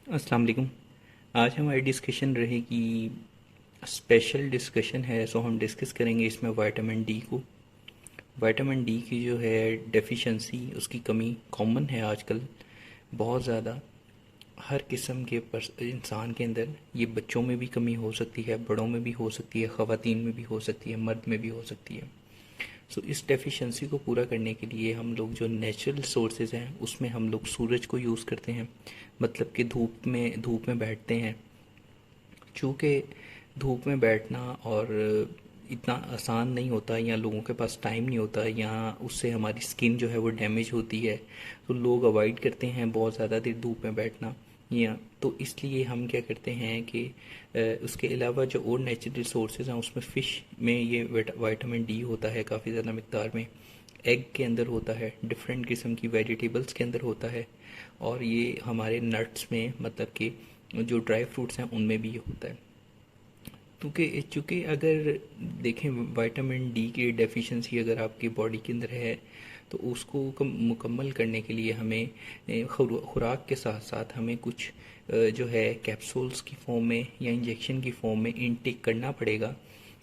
अस्सलाम वालेकुम। आज हमारी डिस्कशन रहेगी, स्पेशल डिस्कशन है। सो हम डिस्कस करेंगे इसमें विटामिन डी को। विटामिन डी की जो है डेफिशिएंसी, उसकी कमी कॉमन है आजकल बहुत ज़्यादा। हर किस्म के इंसान के अंदर ये बच्चों में भी कमी हो सकती है, बड़ों में भी हो सकती है, ख़वातीन में भी हो सकती है, मर्द में भी हो सकती है। सो इस डेफिशिएंसी को पूरा करने के लिए हम लोग जो नेचुरल सोर्सेज हैं उसमें हम लोग सूरज को यूज़ करते हैं। मतलब कि धूप में बैठते हैं। चूँकि धूप में बैठना और इतना आसान नहीं होता, या लोगों के पास टाइम नहीं होता, या उससे हमारी स्किन जो है वो डैमेज होती है, तो लोग अवॉइड करते हैं बहुत ज़्यादा देर धूप में बैठना। या तो इसलिए हम क्या करते हैं कि उसके अलावा जो और नेचुरल सोर्सेज हैं उसमें फ़िश में ये विटामिन डी होता है काफ़ी ज़्यादा मकदार में। एग के अंदर होता है, डिफरेंट किस्म की वेजिटेबल्स के अंदर होता है, और ये हमारे नट्स में, मतलब कि जो ड्राई फ्रूट्स हैं उनमें भी ये होता है। क्योंकि चूँकि अगर देखें विटामिन डी की डेफिशिएंसी अगर आपकी बॉडी के अंदर है, तो उसको मुकम्मल करने के लिए हमें खुराक के साथ साथ हमें कुछ जो है कैप्सूल्स की फॉर्म में या इंजेक्शन की फॉर्म में इनटेक करना पड़ेगा,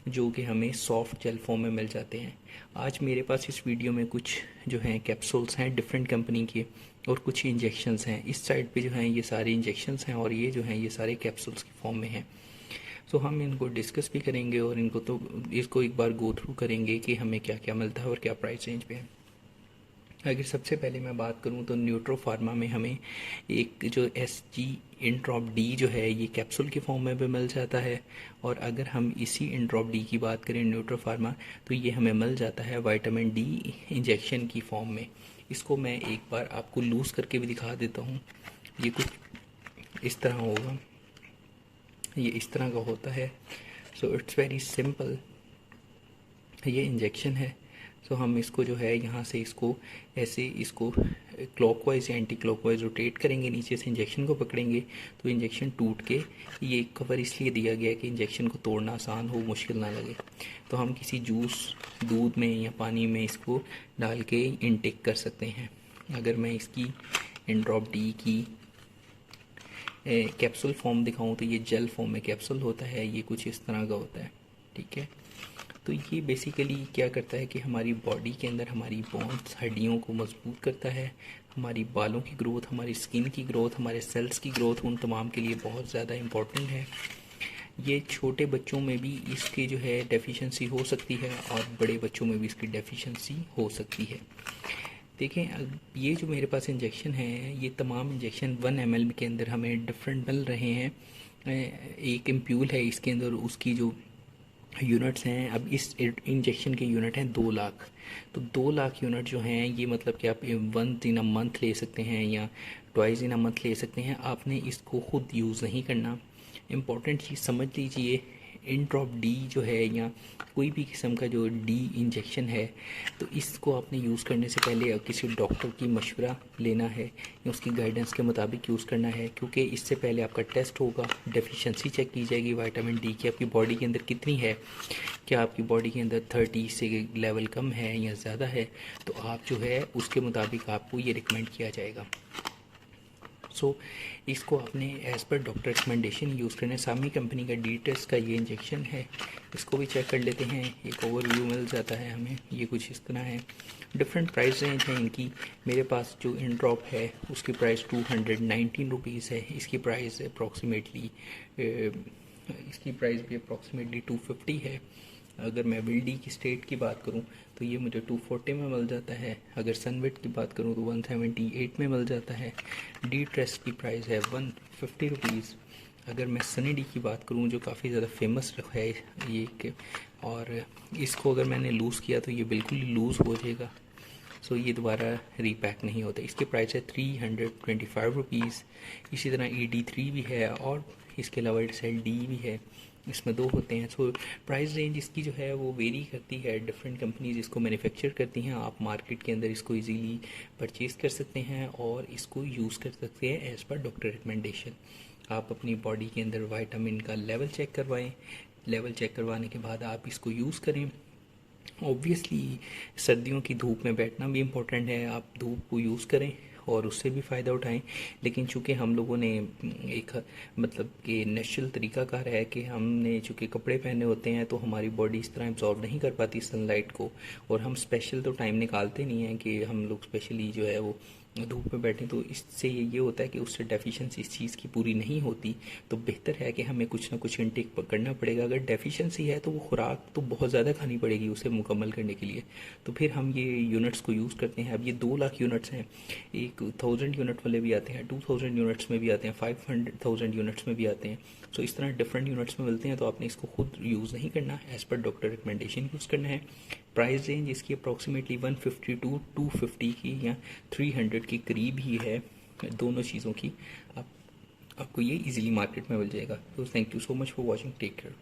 जो कि हमें सॉफ्ट जेल फॉर्म में मिल जाते हैं। आज मेरे पास इस वीडियो में कुछ जो हैं कैप्सूल्स हैं डिफरेंट कंपनी के, और कुछ इंजेक्शंस हैं। इस साइड पे जो हैं ये सारे इंजेक्शंस हैं, और ये जो हैं ये सारे कैप्सूल्स की फॉर्म में हैं। सो हम इनको डिस्कस भी करेंगे, और इसको एक बार गो थ्रू करेंगे कि हमें क्या क्या मिलता है और क्या प्राइस रेंज पे है। अगर सबसे पहले मैं बात करूं तो न्यूट्रो फार्मा में हमें एक जो एस जी इंट्रॉप डी जो है ये कैप्सूल की फॉर्म में भी मिल जाता है। और अगर हम इसी इंट्रॉप डी की बात करें न्यूट्रो फार्मा, तो ये हमें मिल जाता है विटामिन डी इंजेक्शन की फॉर्म में। इसको मैं एक बार आपको लूज़ करके भी दिखा देता हूँ। ये कुछ इस तरह होगा, ये इस तरह का होता है। So it's very simple. ये इंजेक्शन है। सो हम इसको जो है यहाँ से इसको ऐसे इसको क्लॉकवाइज या एंटी क्लॉकवाइज रोटेट करेंगे, नीचे से इंजेक्शन को पकड़ेंगे तो इंजेक्शन टूट के, ये कवर इसलिए दिया गया है कि इंजेक्शन को तोड़ना आसान हो, मुश्किल ना लगे। तो हम किसी जूस, दूध में या पानी में इसको डाल के इनटेक कर सकते हैं। अगर मैं इसकी इंड्रॉप डी की कैप्सूल फॉर्म दिखाऊं तो ये जेल फॉर्म में कैप्सूल होता है, ये कुछ इस तरह का होता है। ठीक है। तो ये बेसिकली क्या करता है कि हमारी बॉडी के अंदर हमारी बोन्स, हड्डियों को मजबूत करता है। हमारी बालों की ग्रोथ, हमारी स्किन की ग्रोथ, हमारे सेल्स की ग्रोथ, उन तमाम के लिए बहुत ज़्यादा इम्पोर्टेंट है। ये छोटे बच्चों में भी इसकी जो है डेफिशिएंसी हो सकती है, और बड़े बच्चों में भी इसकी डेफिशिएंसी हो सकती है। देखें, अब ये जो मेरे पास इंजेक्शन है, ये तमाम इंजेक्शन 1 ml के अंदर हमें डिफरेंट मिल रहे हैं। एक एम्प्यूल है इसके अंदर, उसकी जो यूनिट्स हैं, अब इस इंजेक्शन के यूनिट हैं 2 लाख। तो 2 लाख यूनिट जो हैं ये मतलब कि आप वंस इन अ मंथ ले सकते हैं या ट्वाइस इन अ मंथ ले सकते हैं। आपने इसको खुद यूज़ नहीं करना। इम्पॉर्टेंट चीज़ समझ लीजिए, इंट्रॉप डी जो है या कोई भी किस्म का जो डी इंजेक्शन है, तो इसको आपने यूज़ करने से पहले किसी डॉक्टर की मशवरा लेना है या उसकी गाइडेंस के मुताबिक यूज़ करना है। क्योंकि इससे पहले आपका टेस्ट होगा, डेफिशिएंसी चेक की जाएगी विटामिन डी की आपकी बॉडी के अंदर कितनी है। क्या आपकी बॉडी के अंदर 30 से लेवल कम है या ज़्यादा है, तो आप जो है उसके मुताबिक आपको ये रिकमेंड किया जाएगा। सो इसको आपने as per doctor recommendation use करना है। सामी कंपनी का डी टेस्ट का ये इंजेक्शन है, इसको भी चेक कर लेते हैं। एक ओवरव्यू मिल जाता है हमें, ये कुछ इस तरह है। डिफरेंट प्राइस रेंज है इनकी। मेरे पास जो इन ड्रॉप है उसकी प्राइस 219 रुपीज़ है। इसकी प्राइस भी अप्रॉक्सीमेटली 250 है। अगर मैं विल्डी की स्टेट की बात करूं तो ये मुझे 240 में मिल जाता है। अगर सनवेट की बात करूं तो 178 में मिल जाता है। डी ट्रेस्ट की प्राइस है 150 रुपीज़। अगर मैं सनी डी की बात करूं जो काफ़ी ज़्यादा फेमस है ये और इसको अगर मैंने लूज़ किया तो ये बिल्कुल ही लूज़ हो जाएगा। सो ये दोबारा रीपैक नहीं होता। इसकी प्राइस है 325 रुपीज़। इसी तरह ED3 भी है, और इसके अलावा सेल डी भी है, इसमें 2 होते हैं। सो प्राइस रेंज इसकी जो है वो वेरी करती है, डिफरेंट कंपनीज इसको मैन्युफैक्चर करती हैं। आप मार्केट के अंदर इसको इजीली परचेज़ कर सकते हैं और इसको यूज़ कर सकते हैं एज़ पर डॉक्टर रिकमेंडेशन। आप अपनी बॉडी के अंदर विटामिन का लेवल चेक करवाएं। लेवल चेक करवाने के बाद आप इसको यूज़ करें। ऑब्वियसली सर्दियों की धूप में बैठना भी इम्पोर्टेंट है, आप धूप को यूज़ करें और उससे भी फ़ायदा उठाएं। लेकिन चूंकि हम लोगों ने एक मतलब कि नेचुरल तरीकाकार है कि हमने चूंकि कपड़े पहने होते हैं तो हमारी बॉडी इस तरह एब्जॉर्ब नहीं कर पाती सनलाइट को, और हम स्पेशल तो टाइम निकालते नहीं हैं कि हम लोग स्पेशली जो है वो धूप में बैठें, तो इससे ये होता है कि उससे डेफिशिएंसी इस चीज़ की पूरी नहीं होती। तो बेहतर है कि हमें कुछ ना कुछ इनटेक करना पड़ेगा। अगर डेफिशिएंसी है तो वो खुराक तो बहुत ज़्यादा खानी पड़ेगी उसे मुकम्मल करने के लिए। तो फिर हम ये यूनिट्स को यूज़ करते हैं। अब ये 2 लाख यूनिट्स हैं, एक 1000 यूनिट वाले भी आते हैं, 2000 यूनिट्स में भी आते हैं, 500,000 यूनिट्स में भी आते हैं। सो इस तरह डिफरेंट यूनिट्स में मिलते हैं, तो आपने इसको खुद यूज़ नहीं करना, as per doctor recommendation use करना है। प्राइस रेंज इसकी अप्रॉक्सीमेटली 150 टू 250 की या 300 के करीब ही है, दोनों चीज़ों की। आप आपको ये इजीली मार्केट में मिल जाएगा। तो thank you so much for watching, take care.